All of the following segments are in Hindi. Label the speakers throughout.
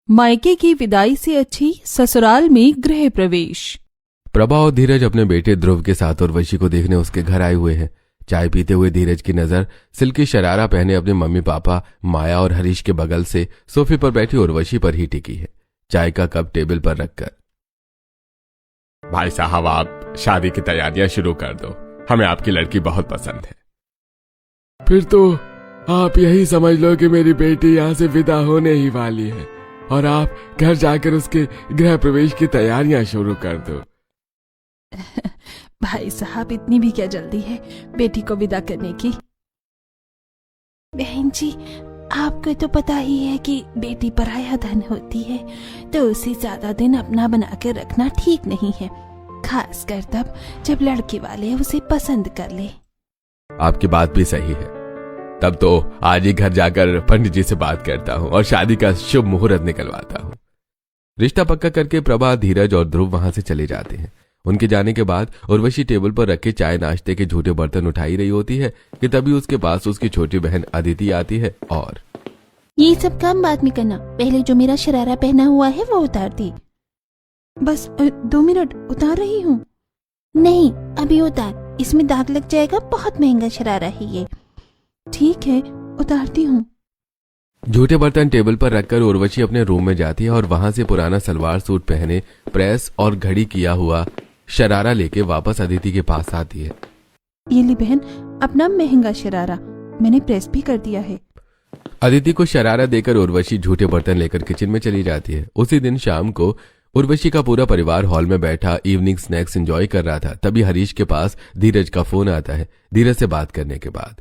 Speaker 1: मायके की विदाई से अच्छी ससुराल में गृह प्रवेश।
Speaker 2: प्रभा और धीरज अपने बेटे ध्रुव के साथ उर्वशी को देखने उसके घर आए हुए हैं। चाय पीते हुए धीरज की नजर सिल्की शरारा पहने अपने मम्मी पापा माया और हरीश के बगल से सोफे पर बैठी उर्वशी पर ही टिकी है, चाय का कप टेबल पर रखकर।
Speaker 3: भाई साहब, आप शादी की तैयारियां शुरू कर दो, हमें आपकी लड़की बहुत पसंद है।
Speaker 4: फिर तो आप यही समझ लो कि मेरी बेटी यहाँ से विदा होने ही वाली है और आप घर जाकर उसके गृह प्रवेश की तैयारियां शुरू कर दो।
Speaker 1: भाई साहब, इतनी भी क्या जल्दी है बेटी को विदा करने की?
Speaker 5: बहन जी, आपको तो पता ही है कि बेटी पराया धन होती है, तो उसे ज्यादा दिन अपना बना के रखना ठीक नहीं है, खासकर तब जब लड़के वाले उसे पसंद कर ले।
Speaker 2: आपकी बात भी सही है। तब तो आज ही घर जाकर पंडित जी से बात करता हूँ और शादी का शुभ मुहूर्त निकलवाता हूँ। रिश्ता पक्का करके प्रभा, धीरज और ध्रुव वहां से चले जाते हैं। उनके जाने के बाद उर्वशी टेबल पर रखे चाय नाश्ते के झूठे बर्तन उठाई रही होती है कि तभी उसके पास उसकी छोटी बहन अदिति आती है और
Speaker 5: ये सब काम बाद में करना, पहले जो मेरा शरारा पहना हुआ है वो उतार दी।
Speaker 1: बस 2 मिनट, उतार रही हूँ।
Speaker 5: नहीं, अभी उतार, इसमें दाग लग जाएगा, बहुत महंगा शरारा है ये।
Speaker 1: ठीक है, उतारती हूँ।
Speaker 2: झूठे बर्तन टेबल पर रखकर उर्वशी अपने रूम में जाती है और वहां से पुराना सलवार सूट पहने प्रेस और घड़ी किया हुआ शरारा लेके वापस अदिति के पास आती है।
Speaker 1: ये ली बहन, अपना महंगा शरारा, मैंने प्रेस भी कर दिया है।
Speaker 2: अदिति को शरारा देकर उर्वशी झूठे बर्तन लेकर किचन में चली जाती है। उसी दिन शाम को उर्वशी का पूरा परिवार हॉल में बैठा इवनिंग स्नैक्स एंजॉय कर रहा था। तभी हरीश के पास धीरज का फोन आता है। धीरज से बात करने के बाद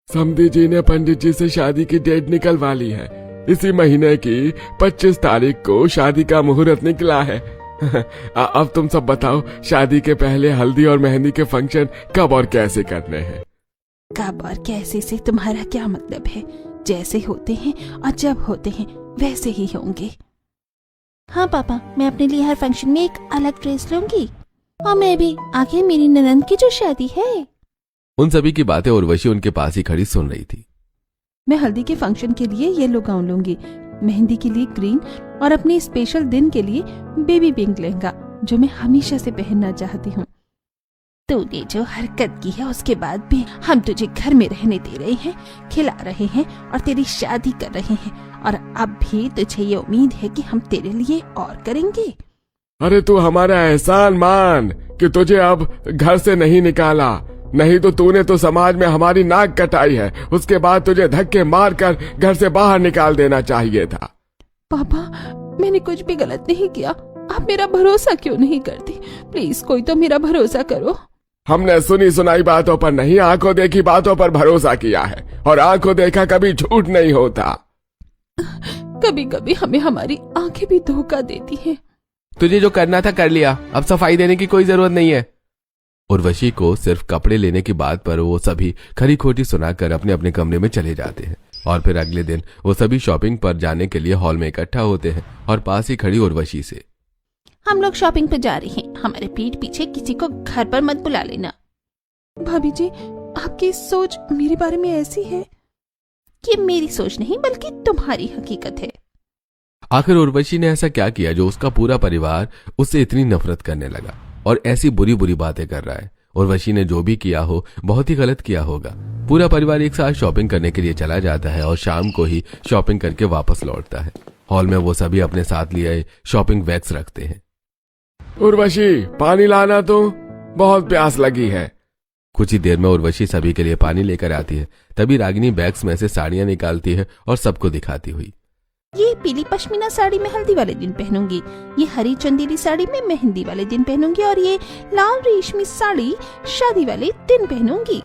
Speaker 4: समधी जी ने पंडित जी से शादी की डेट निकलवा ली है। इसी महीने की 25 तारीख को शादी का मुहूर्त निकला है। अब तुम सब बताओ, शादी के पहले हल्दी और मेहंदी के फंक्शन कब और कैसे करने हैं?
Speaker 5: कब और कैसे से तुम्हारा क्या मतलब है? जैसे होते हैं और जब होते हैं वैसे ही होंगे। हाँ पापा, मैं अपने लिए हर फंक्शन में एक अलग ड्रेस लूंगी, और मैं भी, आखिर मेरी ननंद की जो शादी है।
Speaker 2: उन सभी की बातें उर्वशी उनके पास ही खड़ी सुन रही थी।
Speaker 1: मैं हल्दी के फंक्शन के लिए येलो गाउन लूंगी, मेहंदी के लिए ग्रीन और अपने स्पेशल दिन के लिए बेबी पिंक लहंगा, जो मैं हमेशा से पहनना चाहती हूँ।
Speaker 5: तूने जो हरकत की है उसके बाद भी हम तुझे घर में रहने दे रहे हैं, खिला रहे हैं और तेरी शादी कर रहे हैं, और अब भी तुझे ये उम्मीद है कि हम तेरे लिए और करेंगे।
Speaker 4: अरे तू हमारा एहसान मान कि तुझे अब घर से नहीं निकाला, नहीं तो तूने तो समाज में हमारी नाक कटाई है। उसके बाद तुझे धक्के मारकर घर से बाहर निकाल देना चाहिए था।
Speaker 1: पापा, मैंने कुछ भी गलत नहीं किया, आप मेरा भरोसा क्यों नहीं करते? प्लीज कोई तो मेरा भरोसा करो।
Speaker 4: हमने सुनी सुनाई बातों पर नहीं, आंखों देखी बातों पर भरोसा किया है, और आंखों देखा कभी झूठ नहीं होता।
Speaker 1: कभी कभी हमें हमारी आंखें भी धोखा देती हैं।
Speaker 2: तुझे जो करना था कर लिया, अब सफाई देने की कोई जरूरत नहीं है। उर्वशी को सिर्फ कपड़े लेने की बात पर वो सभी खरी खोटी सुनाकर अपने अपने कमरे में चले जाते हैं। और फिर अगले दिन वो सभी शॉपिंग पर जाने के लिए हॉल में इकट्ठा होते हैं और पास ही खड़ी उर्वशी से,
Speaker 5: हम लोग शॉपिंग पर जा रहे हैं, हमारे पीठ पीछे किसी को घर पर मत बुला लेना।
Speaker 1: भाभी जी, आपकी सोच मेरे बारे में ऐसी है?
Speaker 5: ये मेरी सोच नहीं बल्कि तुम्हारी हकीकत है।
Speaker 2: आखिर उर्वशी ने ऐसा क्या किया जो उसका पूरा परिवार उससे इतनी नफरत करने लगा और ऐसी बुरी बुरी बातें कर रहा है? उर्वशी ने जो भी किया हो बहुत ही गलत किया होगा। पूरा परिवार एक साथ शॉपिंग करने के लिए चला जाता है और शाम को ही शॉपिंग करके वापस लौटता है। हॉल में वो सभी अपने साथ लिए शॉपिंग बैग्स रखते हैं।
Speaker 4: उर्वशी, पानी लाना, तो बहुत प्यास लगी है।
Speaker 2: कुछ ही देर में उर्वशी सभी के लिए पानी लेकर आती है। तभी रागिनी बैग्स में से साड़ियां निकालती है और सबको दिखाती हुई,
Speaker 5: ये पीली पश्मीना साड़ी मैं हल्दी वाले दिन पहनूंगी, ये हरी चंदेरी साड़ी मैं मेहंदी वाले दिन पहनूंगी, और ये लाल रेशमी साड़ी शादी वाले दिन पहनूंगी।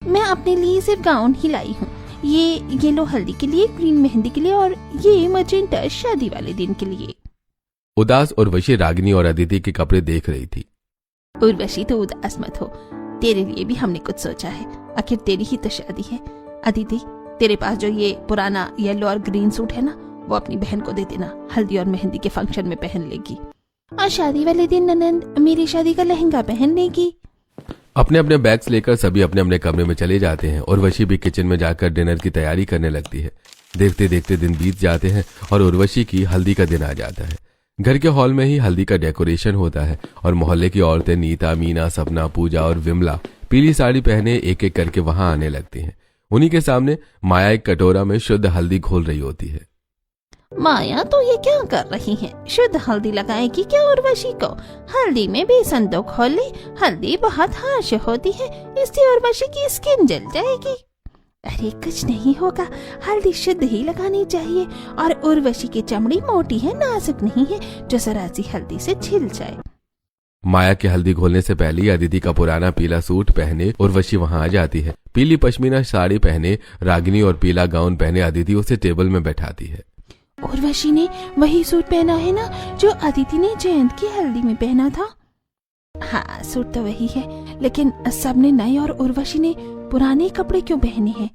Speaker 5: मैं अपने लिए सिर्फ गाउन ही लाई हूँ, ये येलो हल्दी के लिए, ग्रीन मेहंदी के लिए, और ये मजेंटा शादी वाले दिन के लिए।
Speaker 2: उदास उर्वशी रागिनी और अदिति के कपड़े देख रही थी।
Speaker 5: उर्वशी, तो उदास मत हो, तेरे लिए भी हमने कुछ सोचा है, आखिर तेरी ही तो शादी है। अदिति, तेरे पास जो ये पुराना येलो और ग्रीन सूट है ना, वो अपनी बहन को दे देना, हल्दी और मेहंदी के फंक्शन में पहन लेगी, और शादी वाले दिन ननंद मेरी शादी का लहंगा पहन लेगी।
Speaker 2: अपने अपने बैग्स लेकर सभी अपने अपने कमरे में चले जाते हैं। उर्वशी भी किचन में जाकर डिनर की तैयारी करने लगती है। देखते देखते दिन बीत जाते हैं और उर्वशी की हल्दी का दिन आ जाता है। घर के हॉल में ही हल्दी का डेकोरेशन होता है और मोहल्ले की औरतें नीता, मीना, सपना, पूजा और विमला पीली साड़ी पहने एक एक करके वहां आने लगती हैं। उन्हीं के सामने माया एक कटोरा में शुद्ध हल्दी घोल रही होती है।
Speaker 5: माया तो ये क्या कर रही है? शुद्ध हल्दी लगाएगी क्या उर्वशी को? हल्दी में बेसन तो घोले। हल्दी बहुत हार्श होती है, इससे उर्वशी की स्किन जल जाएगी। अरे कुछ नहीं होगा, हल्दी शुद्ध ही लगानी चाहिए। और उर्वशी की चमड़ी मोटी है, नाजुक नहीं है जो जरा सी हल्दी से छिल जाए।
Speaker 2: माया के हल्दी घोलने से पहले ही अदिति का पुराना पीला सूट पहने उर्वशी वहां आ जाती है। पीली पश्मीना साड़ी पहने रागिनी और पीला गाउन पहने अदिति उसे टेबल में बैठाती है।
Speaker 5: उर्वशी ने वही सूट पहना है ना जो अदिति ने जयंत की हल्दी में पहना था? हाँ, सूट तो वही है, लेकिन सबने नए और उर्वशी ने पुराने कपड़े क्यों पहने हैं?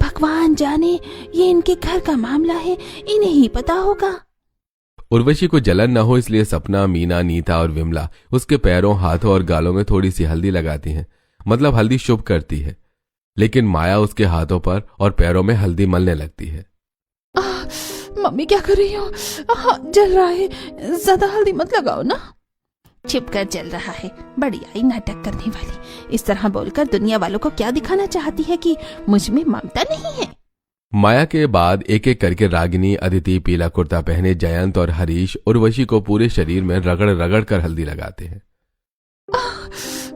Speaker 5: भगवान जाने, ये इनके घर का मामला है, इन्हें ही पता होगा।
Speaker 2: उर्वशी को जलन न हो इसलिए सपना, मीना, नीता और विमला उसके पैरों, हाथों और गालों में थोड़ी सी हल्दी लगाती हैं, मतलब हल्दी शुभ करती है। लेकिन माया उसके हाथों पर और पैरों में हल्दी मलने लगती है।
Speaker 1: मम्मी क्या कर रही हो? जल रहा है, ज्यादा हल्दी मत लगाओ ना।
Speaker 5: छिप कर जल रहा है, बड़ी आई नाटक करने वाली। इस तरह बोलकर दुनिया वालों को क्या दिखाना चाहती है कि मुझ में ममता नहीं है?
Speaker 2: माया के बाद एक एक करके रागिनी, अदिति, पीला कुर्ता पहने जयंत और हरीश उर्वशी को पूरे शरीर में रगड़ रगड़ कर हल्दी लगाते हैं।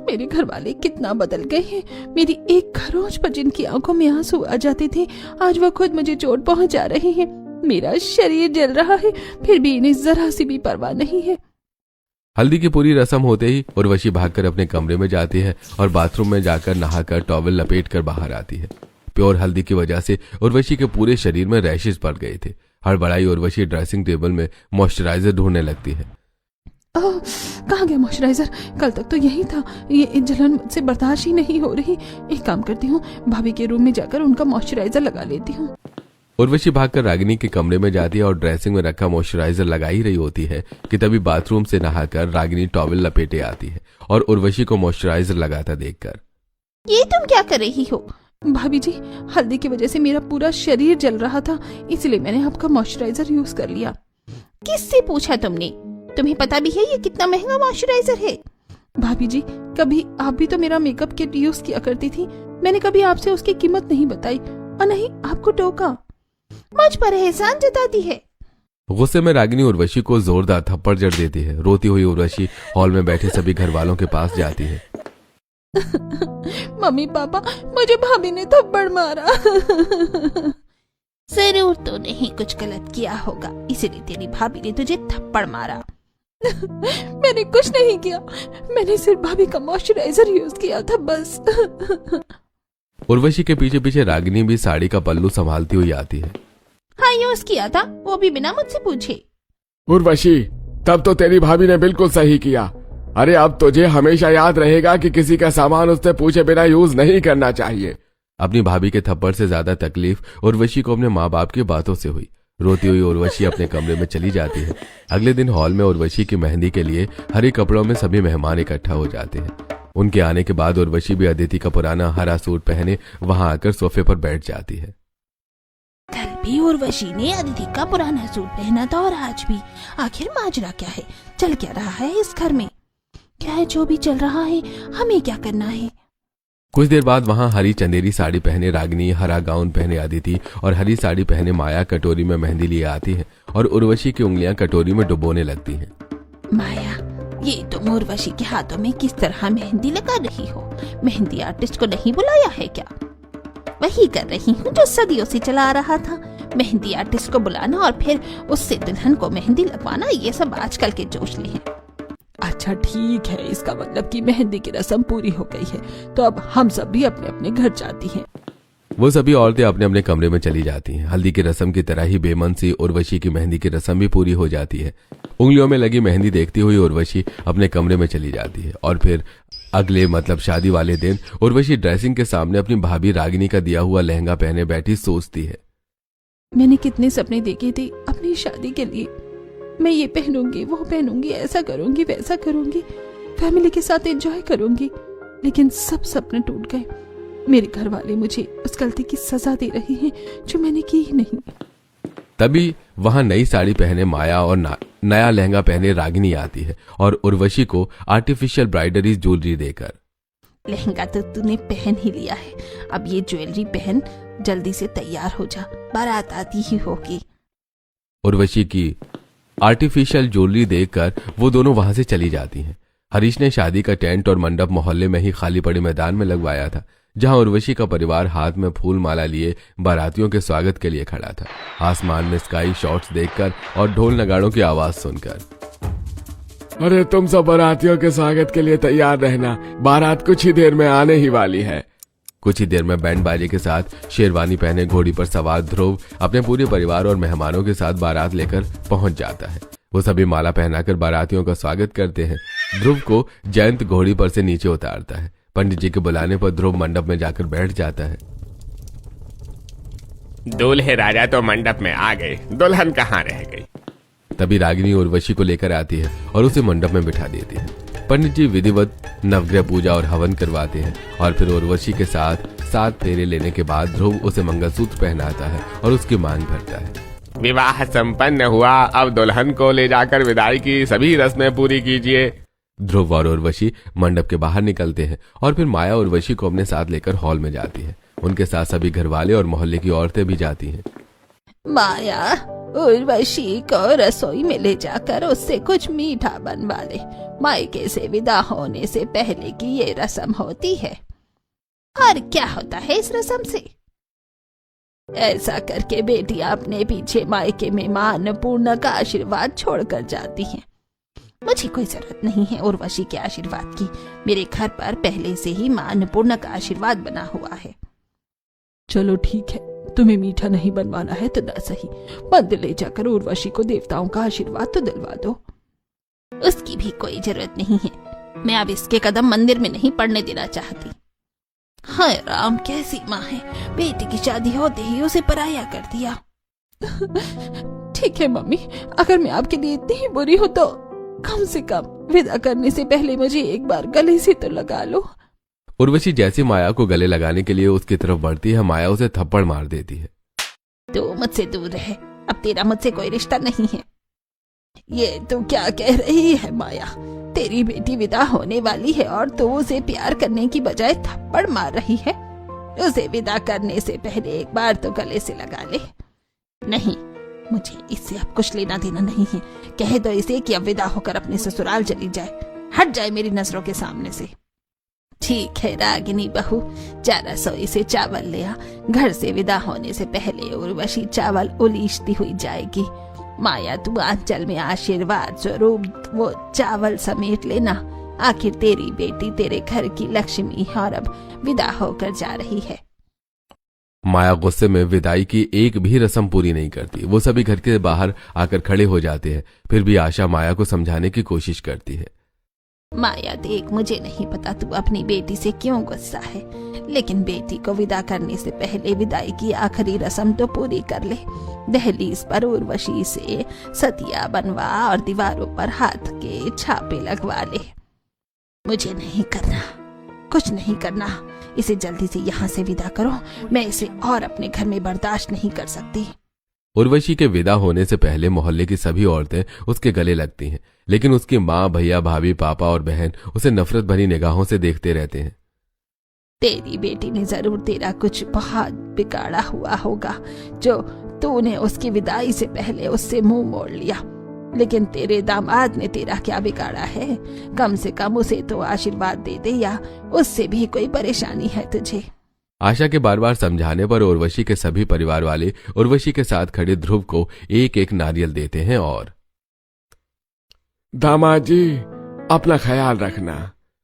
Speaker 1: मेरे घर वाले कितना बदल गए हैं। मेरी एक खरोंच पर जिनकी आंखों में आंसू आ जाते थे, आज वो खुद मुझे चोट पहुंचा रहे हैं। मेरा शरीर जल रहा है, फिर भी इन्हें जरा सी भी परवाह नहीं है।
Speaker 2: हल्दी की पूरी रस्म होते ही उर्वशी भागकर अपने कमरे में जाती है और बाथरूम में जाकर नहाकर टॉवल लपेटकर बाहर आती है। प्योर हल्दी की वजह से उर्वशी के पूरे शरीर में रैशेज पड़ गए थे। हड़बड़ाई उर्वशी ड्रेसिंग टेबल में मॉइस्चराइजर ढूंढने लगती है।
Speaker 1: कहाँ गया मॉइस्चराइजर? कल तक तो यही था। ये जलन मुझसे बर्दाश्त ही नहीं हो रही। एक काम करती हूँ, भाभी के रूम में जाकर उनका मॉइस्चराइजर लगा लेती हूँ।
Speaker 2: उर्वशी भागकर रागिनी के कमरे में जाती है और ड्रेसिंग में रखा मॉइस्चराइजर लगा ही रही होती है कि तभी बाथरूम से नहाकर रागिनी टॉवल लपेटे आती है और उर्वशी को मॉइस्चराइजर लगाता देखकर,
Speaker 5: ये तुम क्या कर रही हो?
Speaker 1: भाभी जी, हल्दी की वजह से मेरा पूरा शरीर जल रहा था, इसलिए मैंने आपका मॉइस्चराइजर यूज कर लिया।
Speaker 5: किससे पूछा तुमने? तुम्हें पता भी है ये कितना महंगा मॉइस्चराइजर है?
Speaker 1: भाभी जी, कभी आप भी तो मेरा मेकअप किट यूज किया करती थी। मैंने कभी आपसे उसकी कीमत नहीं बताई और नहीं आपको टोका।
Speaker 5: मुझ पर एहसान जताती है।
Speaker 2: गुस्से में रागिनी उर्वशी को जोरदार थप्पड़ जड़ देती है। रोती हुई उर्वशी हॉल में बैठे सभी घर वालों के पास जाती है।
Speaker 1: मम्मी पापा, मुझे भाभी ने थप्पड़ मारा।
Speaker 5: जरूर तो नहीं कुछ गलत किया होगा, इसलिए तेरी भाभी ने तुझे थप्पड़ मारा।
Speaker 1: मैंने कुछ नहीं किया, मैंने सिर्फ भाभी का मॉइस्चराइजर यूज किया था बस।
Speaker 2: उर्वशी के पीछे पीछे रागिनी भी साड़ी का पल्लू संभालती हुई आती है।
Speaker 5: हाँ, यूज किया था, वो भी बिना मुझसे पूछे।
Speaker 4: उर्वशी, तब तो तेरी भाभी ने बिल्कुल सही किया। अरे अब तुझे हमेशा याद रहेगा कि किसी का सामान उससे पूछे बिना यूज नहीं करना चाहिए।
Speaker 2: अपनी भाभी के थप्पड़ से ज्यादा तकलीफ उर्वशी को अपने माँ बाप की बातों से हुई। रोती हुई उर्वशी अपने कमरे में चली जाती है। अगले दिन हॉल में उर्वशी की मेहंदी के लिए हरे कपड़ों में सभी मेहमान इकट्ठा हो जाते हैं। उनके आने के बाद उर्वशी भी अदिति का पुराना हरा सूट पहने वहां आकर सोफे पर बैठ जाती है।
Speaker 5: कल भी उर्वशी ने अदिति का पुराना सूट पहना था और आज भी। आखिर माजरा क्या है? चल क्या रहा है इस घर में? क्या है जो भी चल रहा है, हमें क्या करना है?
Speaker 2: कुछ देर बाद वहां हरी चंदेरी साड़ी पहने रागिनी, हरा गाउन पहने अदिति और हरी साड़ी पहने माया कटोरी में मेहंदी लिए आती है और उर्वशी की उंगलियां कटोरी में डुबोने लगती हैं।
Speaker 5: माया, ये तुम उर्वशी के हाथों में किस तरह मेहंदी लगा रही हो? मेहंदी आर्टिस्ट को नहीं बुलाया है क्या? वही कर रही हूँ जो सदियों से चला आ रहा था। मेहंदी आर्टिस्ट को बुलाना और फिर उससे दुल्हन को मेहंदी लगवाना, ये सब आजकल के जोशले हैं।
Speaker 1: अच्छा ठीक है, इसका मतलब कि मेहंदी की रस्म पूरी हो गई है, तो अब हम सब भी अपने अपने घर जाती हैं।
Speaker 2: वो सभी औरतें अपने अपने कमरे में चली जाती हैं। हल्दी की रस्म की तरह ही बेमन सी उर्वशी की मेहंदी की रस्म भी पूरी हो जाती है। उंगलियों में लगी मेहंदी देखती हुई उर्वशी अपने कमरे में चली जाती है और फिर अगले मतलब शादी वाले दिन उर्वशी ड्रेसिंग के सामने अपनी भाभी रागिनी का दिया हुआ लहंगा पहने बैठी सोचती है।
Speaker 1: मैंने कितने सपने देखे थे अपनी शादी के लिए। मैं ये पहनूंगी, वो पहनूंगी, ऐसा करूंगी, वैसा करूंगी, फैमिली के साथ एंजॉय करूंगी। लेकिन सब सपने टूट गए। मेरे घर वाले मुझे उस गलती की सजा दे रहे हैं जो मैंने की ही नहीं।
Speaker 2: तभी वहां नई साड़ी पहने माया और नया लहंगा पहने रागिनी आती है और उर्वशी को आर्टिफिशियल ब्राइडरी ज्वेलरी देकर,
Speaker 5: लहंगा तो तूने पहन ही लिया है, अब ये ज्वेलरी पहन, जल्दी से तैयार हो जा, बारात आती ही होगी।
Speaker 2: उर्वशी की आर्टिफिशियल ज्वेलरी देखकर वो दोनों वहां से चली जाती हैं। हरीश ने शादी का टेंट और मंडप मोहल्ले में ही खाली पड़े मैदान में लगवाया था, जहां उर्वशी का परिवार हाथ में फूल माला लिए बारातियों के स्वागत के लिए खड़ा था। आसमान में स्काई शॉट्स देखकर और ढोल नगाड़ों की आवाज सुनकर,
Speaker 4: अरे तुम सब बारातियों के स्वागत के लिए तैयार रहना, बारात कुछ ही देर में आने ही वाली है।
Speaker 2: कुछ ही देर में बैंड बाजे के साथ शेरवानी पहने घोड़ी पर सवार ध्रुव अपने पूरे परिवार और मेहमानों के साथ बारात लेकर पहुंच जाता है। वो सभी माला पहनाकर बारातियों का स्वागत करते हैं। ध्रुव को जयंत घोड़ी पर से नीचे उतारता है। पंडित जी के बुलाने पर ध्रुव मंडप में जाकर बैठ जाता है।
Speaker 3: दूल्हे राजा तो मंडप में आ गए, दुल्हन कहाँ रह गई?
Speaker 2: तभी रागिनी उर्वशी को लेकर आती है और उसे मंडप में बिठा देती है। पंडित जी विधिवत नवग्रह पूजा और हवन करवाते हैं और फिर उर्वशी के साथ 7 फेरे लेने के बाद ध्रुव उसे मंगलसूत्र पहनाता है और उसकी मांग भरता है।
Speaker 3: विवाह संपन्न हुआ, अब दुल्हन को ले जाकर विदाई की सभी रस्में पूरी कीजिए।
Speaker 2: ध्रुव और उर्वशी मंडप के बाहर निकलते हैं और फिर माया उर्वशी को अपने साथ लेकर हॉल में जाती है। उनके साथ सभी घरवाले और मोहल्ले की औरतें भी जाती हैं।
Speaker 5: माया, उर्वशी को रसोई में ले जाकर उससे कुछ मीठा बनवा ले। मायके से विदा होने से पहले की ये रस्म होती है। और क्या होता है इस रस्म से? ऐसा करके बेटियां अपने पीछे मायके में मां अन्नपूर्णा का आशीर्वाद छोड़कर जाती हैं। मुझे कोई जरूरत नहीं है उर्वशी के आशीर्वाद की। मेरे घर पर पहले से ही मां अन्नपूर्णा का आशीर्वाद बना हुआ है।
Speaker 1: चलो ठीक है, तुम्हें मीठा नहीं बनवाना है तो न सही, मंदिर ले जाकर उर्वशी को देवताओं का आशीर्वाद तो दिलवा दो।
Speaker 5: उसकी भी कोई जरूरत नहीं है। मैं अब इसके कदम मंदिर में नहीं पड़ने देना चाहती। हाय राम, कैसी माँ है, बेटी की शादी होते ही उसे पराया कर दिया।
Speaker 1: ठीक है मम्मी, अगर मैं आपके लिए इतनी ही बुरी हूँ तो कम से कम विदा करने से पहले मुझे एक बार गले से तो लगा लो।
Speaker 2: उर्वशी जैसे माया को गले लगाने के लिए उसकी तरफ बढ़ती है, माया उसे थप्पड़ मार देती है।
Speaker 5: तू मुझसे दूर रहे, अब तेरा मुझसे कोई रिश्ता नहीं है। ये तू क्या कह रही है माया? तेरी बेटी विदा होने वाली है और तू उसे प्यार करने की बजाय थप्पड़ मार रही है। उसे विदा करने से पहले एक बार तो गले से लगा ले। नहीं, मुझे इससे अब कुछ लेना देना नहीं है। कह दो इसे कि अब विदा होकर अपने ससुराल चली जाए, हट जाए मेरी नजरों के सामने से। ठीक है रागिनी बहू, जा रसोई से चावल ले आ। घर से विदा होने से पहले उर्वशी चावल उलीचती हुई जाएगी। माया, तू आंचल में आशीर्वाद स्वरूप वो चावल समेट लेना। आखिर तेरी बेटी तेरे घर की लक्ष्मी है और अब विदा होकर जा रही है।
Speaker 2: माया गुस्से में विदाई की एक भी रस्म पूरी नहीं करती। वो सभी घर के बाहर आकर खड़े हो जाते हैं। फिर भी आशा माया को समझाने की कोशिश करती है।
Speaker 5: माया देख, मुझे नहीं पता तू अपनी बेटी से क्यों गुस्सा है, लेकिन बेटी को विदा करने से पहले विदाई की आखिरी रस्म तो पूरी कर ले। दहलीज पर उर्वशी से सतिया बनवा और दीवारों पर हाथ के छापे लगवा ले। मुझे नहीं करना, कुछ नहीं करना। इसे जल्दी से यहाँ से विदा करो। मैं इसे और अपने घर में बर्दाश्त नहीं कर सकती।
Speaker 2: उर्वशी के विदा होने से पहले मोहल्ले की सभी औरतें उसके गले लगती हैं, लेकिन उसकी माँ, भैया, भाभी, पापा और बहन उसे नफरत भरी निगाहों से देखते रहते हैं।
Speaker 5: तेरी बेटी ने जरूर तेरा कुछ बहुत बिगाड़ा हुआ होगा जो तूने उसकी विदाई से पहले उससे मुंह मोड़ लिया, लेकिन तेरे दामाद ने तेरा क्या बिगाड़ा है? कम से कम उसे तो आशीर्वाद दे दे, या उससे भी कोई परेशानी है तुझे?
Speaker 2: आशा के बार बार समझाने पर उर्वशी के सभी परिवार वाले उर्वशी के साथ खड़े ध्रुव को एक एक नारियल देते हैं और
Speaker 4: दामाद जी, अपना ख्याल रखना।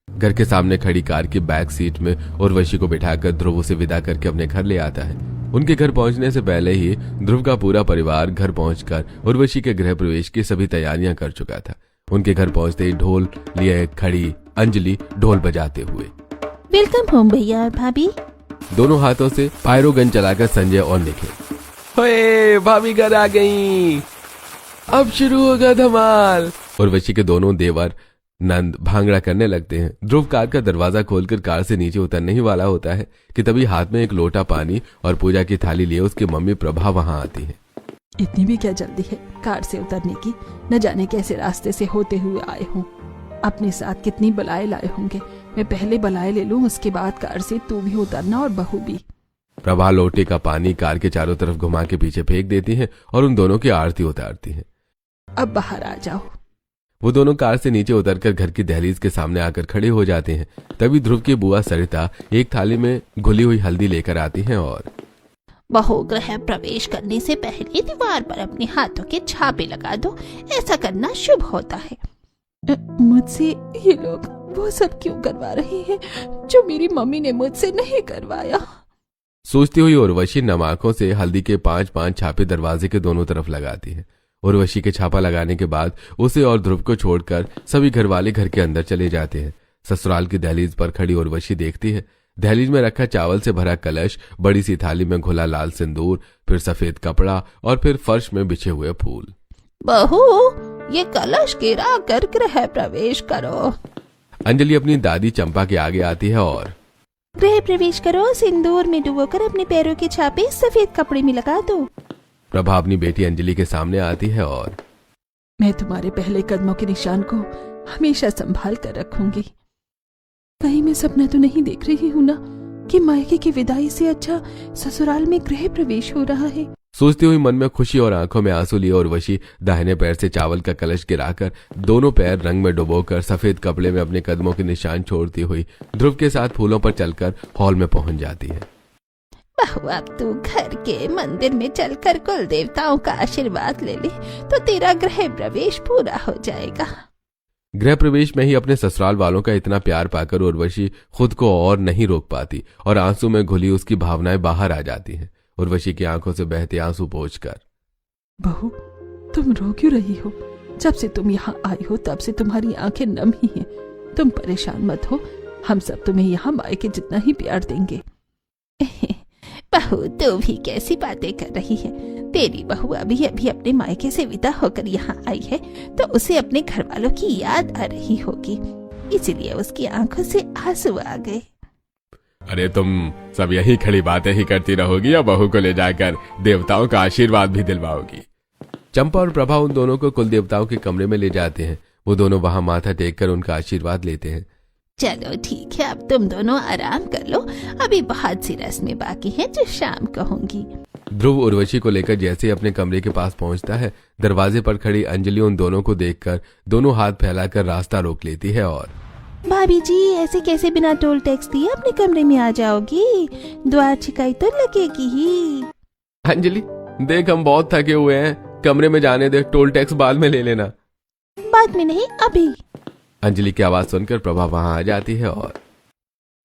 Speaker 2: घर के सामने खड़ी कार की बैक सीट में उर्वशी को बिठाकर ध्रुव उसे विदा करके अपने घर ले आता है। उनके घर पहुंचने से पहले ही ध्रुव का पूरा परिवार घर पहुंचकर उर्वशी के गृह प्रवेश की सभी तैयारियां कर चुका था। उनके घर पहुंचते ही ढोल लिए खड़ी अंजलि ढोल बजाते हुए
Speaker 5: वेलकम होम भैया और भाभी।
Speaker 2: दोनों हाथों से पायरो गन चलाकर संजय और निखिल,
Speaker 4: ओए भाभी घर आ गई, अब शुरू होगा धमाल।
Speaker 2: उर्वशी के दोनों देवर नंद भांगड़ा करने लगते हैं। ध्रुव कार का दरवाजा खोलकर कार से नीचे उतरने ही वाला होता है कि तभी हाथ में एक लोटा पानी और पूजा की थाली लिए उसकी मम्मी प्रभा वहां आती है।
Speaker 1: इतनी भी क्या जल्दी है कार से उतरने की? न जाने कैसे रास्ते से होते हुए आए हों। अपने साथ कितनी बलाएं लाए होंगे। मैं पहले बलाएं ले लूं, उसके बाद कार से तू भी उतरना और बहू भी।
Speaker 2: प्रभा लोटे का पानी कार के चारों तरफ घुमा के पीछे फेंक देती है और उन दोनों की आरती उतारती है।
Speaker 1: अब बाहर आ जाओ।
Speaker 2: वो दोनों कार से नीचे उतरकर घर की दहलीज के सामने आकर खड़े हो जाते हैं। तभी ध्रुव की बुआ सरिता एक थाली में घुली हुई हल्दी लेकर आती हैं और
Speaker 5: बहू गृह प्रवेश करने से पहले दीवार पर अपने हाथों के छापे लगा दो, ऐसा करना शुभ होता है।
Speaker 1: मुझसे ये लोग वो सब क्यों करवा रही हैं जो मेरी मम्मी ने मुझसे नहीं करवाया?
Speaker 2: सोचती हुई उर्वशी नम आंखों से हल्दी के 5-5 छापे दरवाजे के दोनों तरफ लगाती है। उर्वशी के छापा लगाने के बाद उसे और ध्रुव को छोड़कर सभी घरवाले घर के अंदर चले जाते हैं। ससुराल की दहलीज पर खड़ी उर्वशी देखती है दहलीज में रखा चावल से भरा कलश, बड़ी सी थाली में घुला लाल सिंदूर, फिर सफेद कपड़ा और फिर फर्श में बिछे हुए फूल।
Speaker 5: बहू, ये कलश गिरा कर गृह प्रवेश करो।
Speaker 2: अंजलि अपनी दादी चंपा के आगे आती है और
Speaker 5: गृह प्रवेश करो, सिंदूर में डुबोकर अपने पैरों के छापे सफेद कपड़े में लगा दो।
Speaker 2: प्रभा अपनी बेटी अंजलि के सामने आती है और
Speaker 1: मैं तुम्हारे पहले कदमों के निशान को हमेशा संभाल कर रखूंगी। कहीं मैं सपना तो नहीं देख रही हूँ ना कि मायके की विदाई से अच्छा ससुराल में गृह प्रवेश हो रहा है।
Speaker 2: सोचती हुई मन में खुशी और आंखों में आंसू लिए उर्वशी दाहिने पैर से चावल का कलश गिराकर दोनों पैर रंग में डुबोकर सफेद कपड़े में अपने कदमों के निशान छोड़ती हुई ध्रुव के साथ फूलों पर चलकर हॉल में पहुंच जाती है।
Speaker 5: बहू, अब तू घर के मंदिर में चलकर कुल देवताओं का आशीर्वाद ले ले तो तेरा गृह प्रवेश पूरा हो जाएगा।
Speaker 2: गृह प्रवेश में ही अपने ससुराल वालों का इतना प्यार पाकर उर्वशी खुद को और नहीं रोक पाती और आंसू में घुली उसकी भावनाएं बाहर आ जाती हैं। उर्वशी की आंखों से बहते आंसू पोंछकर
Speaker 1: बहू, तुम रो क्यों रही हो? जब से तुम यहाँ आई हो तब से तुम्हारी आंखें नम ही हैं। तुम परेशान मत हो, हम सब तुम्हें यहाँ मायके जितना ही प्यार देंगे।
Speaker 5: बहू, तू भी कैसी बातें कर रही है? तेरी बहू अभी अभी अपने मायके से विदा होकर यहाँ आई है तो उसे अपने घर वालों की याद आ रही होगी, इसीलिए उसकी आंखों से आंसू आ गए।
Speaker 3: अरे तुम सब यही खड़ी बातें ही करती रहोगी या बहू को ले जाकर देवताओं का आशीर्वाद भी दिलवाओगी?
Speaker 2: चंपा और प्रभा उन दोनों को कुल देवताओं के कमरे में ले जाते हैं। वो दोनों वहां माथा टेक कर उनका आशीर्वाद लेते हैं।
Speaker 5: चलो ठीक है, अब तुम दोनों आराम कर लो, अभी बहुत सी रस्में बाकी हैं जो शाम को होंगी।
Speaker 2: ध्रुव उर्वशी को लेकर जैसे अपने कमरे के पास पहुंचता है, दरवाजे पर खड़ी अंजलि उन दोनों को देखकर दोनों हाथ फैलाकर रास्ता रोक लेती है और
Speaker 5: भाभी जी, ऐसे कैसे बिना टोल टैक्स दिए अपने कमरे में आ जाओगी? द्वार छिकाई तो लगेगी ही।
Speaker 2: अंजलि देख, हम बहुत थके हुए हैं, कमरे में जाने दे, टोल टैक्स बाद में ले लेना।
Speaker 5: बाद में नहीं, अभी।
Speaker 2: अंजलि की आवाज सुनकर प्रभा वहां आ जाती है और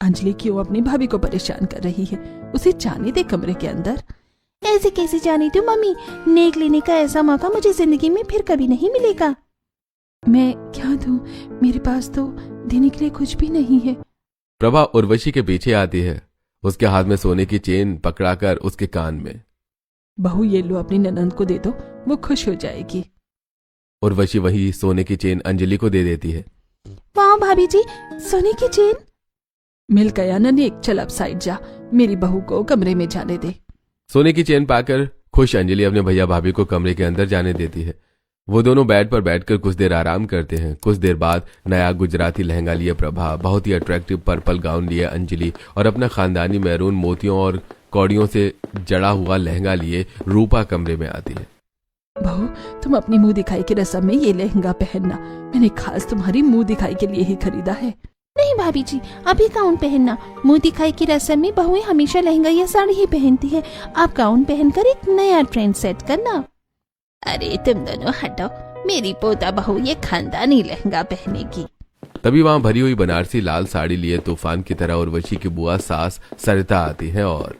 Speaker 1: अंजलि क्यों अपनी भाभी को परेशान कर रही है? उसे जाने दे कमरे के अंदर।
Speaker 5: ऐसे कैसे जानी तू मम्मी? नेक लेने का ऐसा मौका मुझे जिंदगी में फिर कभी नहीं मिलेगा।
Speaker 1: मैं क्या दूं? मेरे पास तो देने के लिए कुछ भी नहीं है।
Speaker 2: प्रभा उर्वशी के पीछे आती है, उसके हाथ में सोने की चेन पकड़ाकर उसके कान में।
Speaker 1: बहू, ये लो, अपनी ननंद को दे दो, वो खुश हो जाएगी।
Speaker 2: उर्वशी वही सोने की चेन अंजलि को दे देती है।
Speaker 5: वाह भाभी जी, सोने की चेन।
Speaker 1: मिल गया ना नेक, चल अब साइड जा, मेरी बहू को कमरे में जाने दे।
Speaker 2: सोने की चेन पाकर खुश अंजलि अपने भैया भाभी को कमरे के अंदर जाने देती है। वो दोनों बेड पर बैठकर कुछ देर आराम करते हैं। कुछ देर बाद नया गुजराती लहंगा लिए प्रभा, बहुत ही अट्रैक्टिव पर्पल गाउन लिए अंजलि और अपना खानदानी मैरून मोतियों और कौड़ियों से जड़ा हुआ लहंगा लिए रूपा कमरे में आती है।
Speaker 1: बहू, तुम अपनी मुंह दिखाई की रस्म में ये लहंगा पहनना, मैंने खास तुम्हारी मुंह दिखाई के लिए ही खरीदा है।
Speaker 5: नहीं भाभी जी, अभी गाउन पहनना। मुंह दिखाई की रस्म में बहुएं हमेशा लहंगा या साड़ी ही पहनती है। आप गाउन पहनकर एक नया ट्रेंड सेट करना। अरे तुम दोनों हटो, मेरी पोता बहू ये खानदानी लहंगा पहनेगी।
Speaker 2: तभी वहां भरी हुई बनारसी लाल साड़ी लिए तूफान की तरह उर्वशी की बुआ सास सरिता आती है और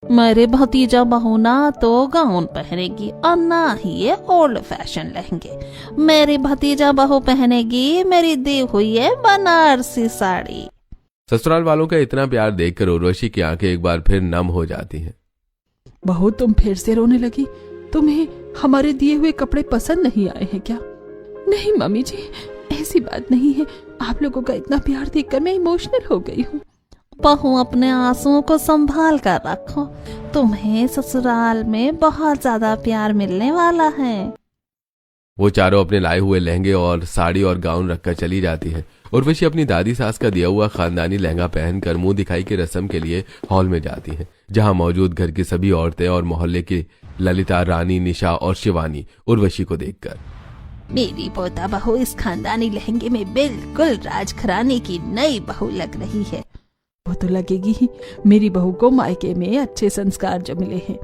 Speaker 5: मेरे भतीजा बहू ना तो गाउन पहनेगी और ना ही ये ओल्ड फैशन लहंगे। मेरी भतीजा बहू पहनेगी मेरी दी हुई है बनारसी साड़ी।
Speaker 2: ससुराल वालों का इतना प्यार देखकर उर्वशी की आंखें एक बार फिर नम हो जाती हैं।
Speaker 1: बहू, तुम फिर से रोने लगी? तुम्हें हमारे दिए हुए कपड़े पसंद नहीं आए हैं क्या? नहीं मम्मी जी, ऐसी बात नहीं है। आप लोगों का इतना प्यार देखकर मैं इमोशनल हो गई हूँ।
Speaker 5: बहू, अपने आंसुओं को संभाल कर रखो, तुम्हें ससुराल में बहुत ज्यादा प्यार मिलने वाला है।
Speaker 2: वो चारों अपने लाए हुए लहंगे और साड़ी और गाउन रखकर चली जाती है। उर्वशी अपनी दादी सास का दिया हुआ खानदानी लहंगा पहनकर मुंह दिखाई की रस्म के लिए हॉल में जाती है, जहां मौजूद घर की सभी औरतें और मोहल्ले की ललिता, रानी, निशा और शिवानी उर्वशी को देखकर,
Speaker 5: मेरी पोता बहू इस खानदानी लहंगे में बिल्कुल राजघराने की नई बहू लग रही है।
Speaker 1: वो तो लगेगी ही, मेरी बहू को मायके में अच्छे संस्कार जो मिले हैं।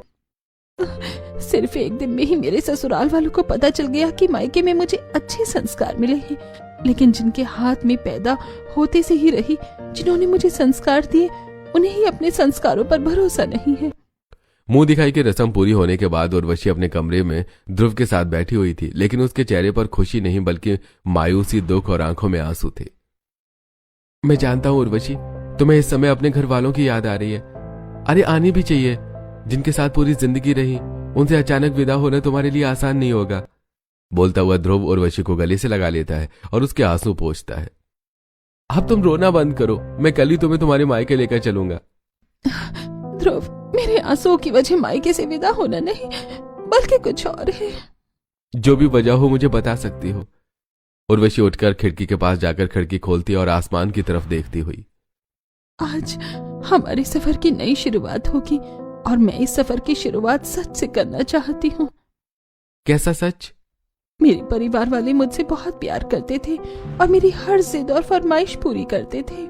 Speaker 1: सिर्फ एक दिन में ही मेरे ससुराल वालों को पता चल गया कि मायके में मुझे अच्छे संस्कार मिले हैं, लेकिन जिनके हाथ में पैदा होते से ही रही, जिन्होंने मुझे संस्कार दिए, उन्हें ही अपने संस्कारों पर भरोसा नहीं है।
Speaker 2: मुंह दिखाई की रस्म पूरी होने के बाद उर्वशी अपने कमरे में ध्रुव के साथ बैठी हुई थी, लेकिन उसके चेहरे पर खुशी नहीं बल्कि मायूसी, दुख और आंखों में आंसू थे। मैं जानता हूं उर्वशी, तुम्हें इस समय अपने घर वालों की याद आ रही है। अरे आनी भी चाहिए, जिनके साथ पूरी जिंदगी रही, उनसे अचानक विदा होना तुम्हारे लिए आसान नहीं होगा। बोलता हुआ ध्रुव उर्वशी को गले से लगा लेता है और उसके आंसू पोंछता है। अब तुम रोना बंद करो, मैं कल ही तुम्हें तुम्हारे मायके लेकर चलूंगा।
Speaker 1: ध्रुव, मेरे आंसुओं की वजह मायके से विदा होना नहीं, बल्कि कुछ और है।
Speaker 2: जो भी वजह हो मुझे बता सकती हो। उर्वशी उठकर खिड़की के पास जाकर खिड़की खोलती और आसमान की तरफ देखती हुई,
Speaker 1: आज हमारे सफर की नई शुरुआत होगी और मैं इस सफर की शुरुआत सच से करना चाहती हूँ।
Speaker 2: कैसा सच?
Speaker 1: मेरे परिवार वाले मुझसे बहुत प्यार करते थे और मेरी हर जिद और फरमाइश पूरी करते थे।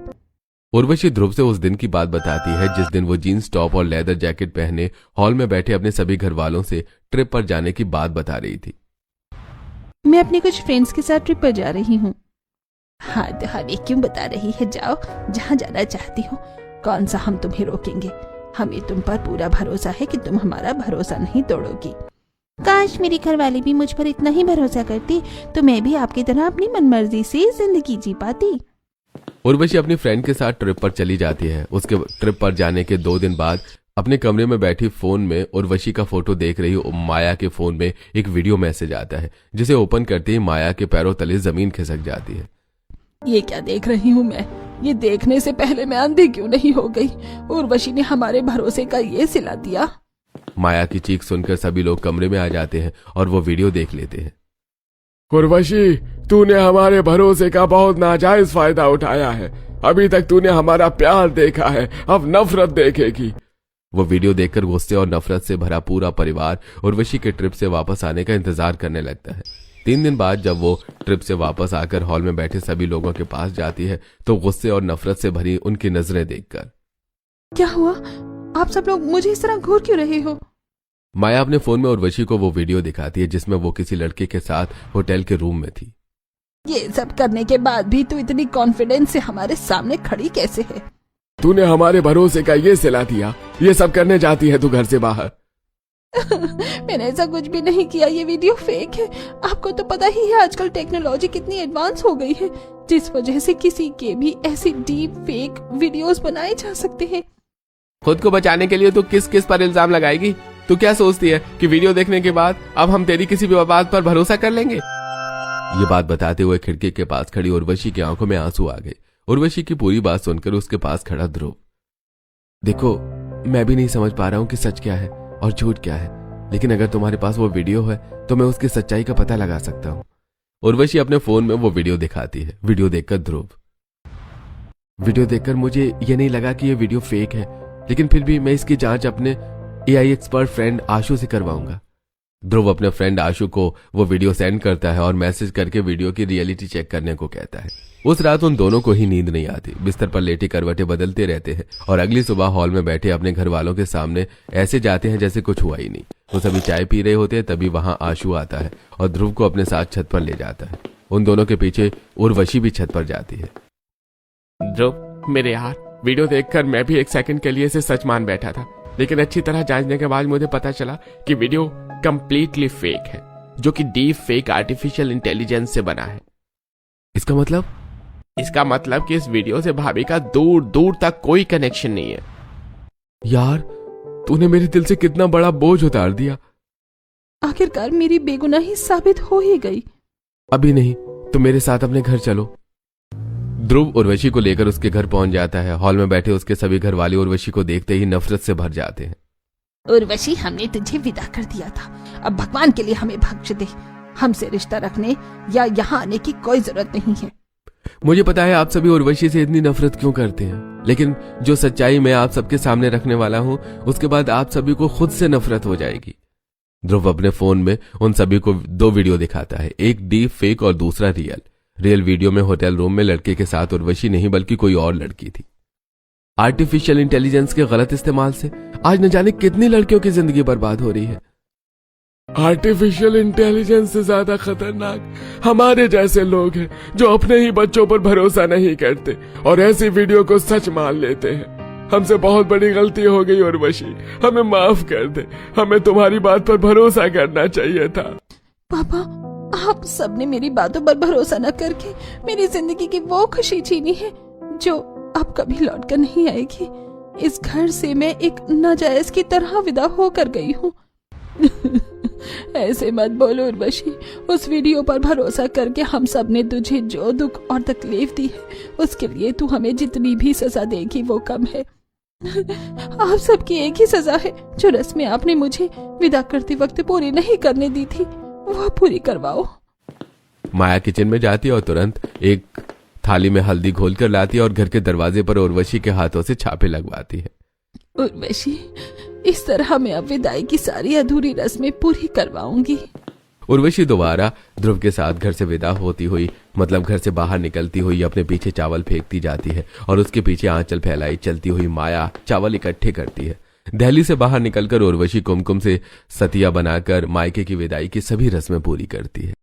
Speaker 2: उर्वशी ध्रुव से उस दिन की बात बताती है जिस दिन वो जीन्स टॉप और लेदर जैकेट पहने हॉल में बैठे अपने सभी घर वालों से ट्रिप पर जाने की बात बता रही थी।
Speaker 1: मैं अपने कुछ फ्रेंड्स के साथ ट्रिप पर जा रही हूँ। हाँ तो हमें क्यों बता रही है, जाओ जहाँ जाना चाहती हो, कौन सा हम तुम्हें रोकेंगे। हमें तुम पर पूरा भरोसा है कि तुम हमारा भरोसा नहीं तोड़ोगी।
Speaker 5: काश मेरी घरवाली भी मुझ पर इतना ही भरोसा करती तो मैं भी आपकी तरह अपनी मनमर्जी से जिंदगी जी पाती।
Speaker 2: उर्वशी अपनी फ्रेंड के साथ ट्रिप पर चली जाती है। उसके ट्रिप पर जाने के 2 दिन बाद अपने कमरे में बैठी फोन में उर्वशी का फोटो देख रही माया के फोन में एक वीडियो मैसेज आता है, जिसे ओपन करते ही माया के पैरों तले जमीन खिसक जाती है।
Speaker 1: ये क्या देख रही हूँ मैं? ये देखने से पहले मैं अंधी क्यों नहीं हो गई? उर्वशी ने हमारे भरोसे का ये सिला दिया।
Speaker 2: माया की चीख सुनकर सभी लोग कमरे में आ जाते हैं और वो वीडियो देख लेते हैं।
Speaker 4: उर्वशी, तूने हमारे भरोसे का बहुत नाजायज फायदा उठाया है। अभी तक तूने हमारा प्यार देखा है, अब नफरत देखेगी।
Speaker 2: वो वीडियो देखकर गुस्से और नफरत से भरा पूरा परिवार उर्वशी के ट्रिप से वापस आने का इंतजार करने लगता है। 3 दिन बाद जब वो ट्रिप से वापस आकर हॉल में बैठे सभी लोगों के पास जाती है तो गुस्से और नफरत से भरी उनकी नजरें देखकर,
Speaker 1: क्या हुआ? आप सब लोग मुझे इस तरह घूर क्यों रहे हो?
Speaker 2: माया अपने फोन में उर्वशी को वो वीडियो दिखाती है जिसमें वो किसी लड़के के साथ होटल के रूम में थी।
Speaker 1: ये सब करने के बाद भी तू इतनी कॉन्फिडेंस से हमारे सामने खड़ी कैसे है?
Speaker 4: तूने हमारे भरोसे का ये सिला दिया, ये सब करने जाती है तू घर से बाहर।
Speaker 1: मैंने ऐसा कुछ भी नहीं किया, ये वीडियो फेक है। आपको तो पता ही है आजकल टेक्नोलॉजी कितनी एडवांस हो गई है, जिस वजह से किसी के भी ऐसी डीप फेक वीडियोस बनाए जा सकते हैं।
Speaker 2: खुद को बचाने के लिए तू किस किस पर इल्जाम लगाएगी? तू क्या सोचती है कि वीडियो देखने के बाद अब हम तेरी किसी भी बात पर भरोसा कर लेंगे? ये बात बताते हुए खिड़की के पास खड़ी उर्वशी की आंखों में आंसू आ गए। उर्वशी की पूरी बात सुनकर उसके पास खड़ा ध्रुव, देखो मैं भी नहीं समझ पा रहा हूं कि सच क्या है और झूठ क्या है, लेकिन अगर तुम्हारे पास वो वीडियो है तो मैं उसकी सच्चाई का पता लगा सकता हूं। उर्वशी अपने फोन में वो वीडियो दिखाती है। वीडियो देखकर ध्रुव, वीडियो देखकर मुझे ये नहीं लगा कि ये वीडियो फेक है, लेकिन फिर भी मैं इसकी जांच अपने AI एक्सपर्ट फ्रेंड आशु से करवाऊंगा। ध्रुव अपने फ्रेंड आशु को वो वीडियो सेंड करता है और मैसेज करके वीडियो की रियलिटी चेक करने को कहता है। उस रात उन दोनों को ही नींद नहीं आती, बिस्तर पर लेटे करवटें बदलते रहते हैं और अगली सुबह हॉल में बैठे अपने घर वालों के सामने ऐसे जाते हैं जैसे कुछ हुआ ही नहीं। वो सभी चाय पी रहे होते हैं, तभी वहां आशु आता है और ध्रुव को अपने साथ छत पर ले जाता है। उन दोनों के पीछे उर्वशी भी छत पर जाती है।
Speaker 4: ध्रुव मेरे यार, वीडियो देखकर मैं भी 1 सेकंड के लिए इसे सच मान बैठा था, लेकिन अच्छी तरह जांचने के बाद मुझे पता चला कि वीडियो कंप्लीटली फेक है, जो कि डीप फेक आर्टिफिशियल इंटेलिजेंस से बना है।
Speaker 2: इसका मतलब?
Speaker 4: इसका मतलब कि इस वीडियो से भाभी का दूर दूर तक कोई कनेक्शन नहीं है।
Speaker 2: यार तूने मेरे दिल से कितना बड़ा बोझ उतार दिया।
Speaker 1: आखिरकार मेरी बेगुनाही साबित हो ही गई।
Speaker 2: अभी नहीं, तुम मेरे साथ अपने घर चलो। ध्रुव उर्वशी को लेकर उसके घर पहुंच जाता है। हॉल में बैठे उसके सभी घर वाले उर्वशी को देखते ही नफरत से भर जाते हैं।
Speaker 1: उर्वशी, हमने तुझे विदा कर दिया था, अब भगवान के लिए हमें बख्श दे। हमसे रिश्ता रखने या यहाँ आने की कोई जरूरत नहीं है।
Speaker 2: मुझे पता है आप सभी उर्वशी से इतनी नफरत क्यों करते हैं, लेकिन जो सच्चाई मैं आप सबके सामने रखने वाला हूं उसके बाद आप सभी को खुद से नफरत हो जाएगी। ध्रुव अपने फोन में उन सभी को 2 वीडियो दिखाता है, एक डीप फेक और दूसरा रियल वीडियो में होटल रूम में लड़के के साथ उर्वशी नहीं बल्कि कोई और लड़की थी। आर्टिफिशियल इंटेलिजेंस के गलत इस्तेमाल से आज न जाने कितनी लड़कियों की जिंदगी बर्बाद हो रही है।
Speaker 4: आर्टिफिशियल इंटेलिजेंस से ज्यादा खतरनाक हमारे जैसे लोग हैं जो अपने ही बच्चों पर भरोसा नहीं करते और ऐसी वीडियो को सच मान लेते हैं। हमसे बहुत बड़ी गलती हो गई उर्वशी, हमें माफ कर दे। हमें तुम्हारी बात पर भरोसा करना चाहिए था।
Speaker 1: पापा, आप सबने मेरी बातों पर भरोसा न करके मेरी जिंदगी की वो खुशी छीनी है जो अब कभी लौट कर नहीं आएगी। इस घर से मैं एक नाजायज की तरह विदा होकर गई हूँ। ऐसे मत बोलो उर्वशी, उस वीडियो पर भरोसा करके हम सब ने तुझे जो दुख और तकलीफ दी है उसके लिए तू हमें जितनी भी सजा देगी वो कम है। आप सबकी एक ही सजा है, जो रस्में आपने मुझे विदा करते वक्त पूरी नहीं करने दी थी वो पूरी करवाओ।
Speaker 2: माया किचन में जाती है और तुरंत एक थाली में हल्दी घोलकर लाती है और घर के दरवाजे पर उर्वशी के हाथों से छापे लगवाती है।
Speaker 1: उर्वशी, इस तरह मैं अब विदाई की सारी अधूरी रस्में पूरी करवाऊंगी।
Speaker 2: उर्वशी दोबारा ध्रुव के साथ घर से विदा होती हुई, मतलब घर से बाहर निकलती हुई अपने पीछे चावल फेंकती जाती है और उसके पीछे आंचल फैलाई चलती हुई माया चावल इकट्ठे करती है। दहली से बाहर निकलकर उर्वशी कुमकुम से सतिया बनाकर मायके की विदाई की सभी रस्में पूरी करती है।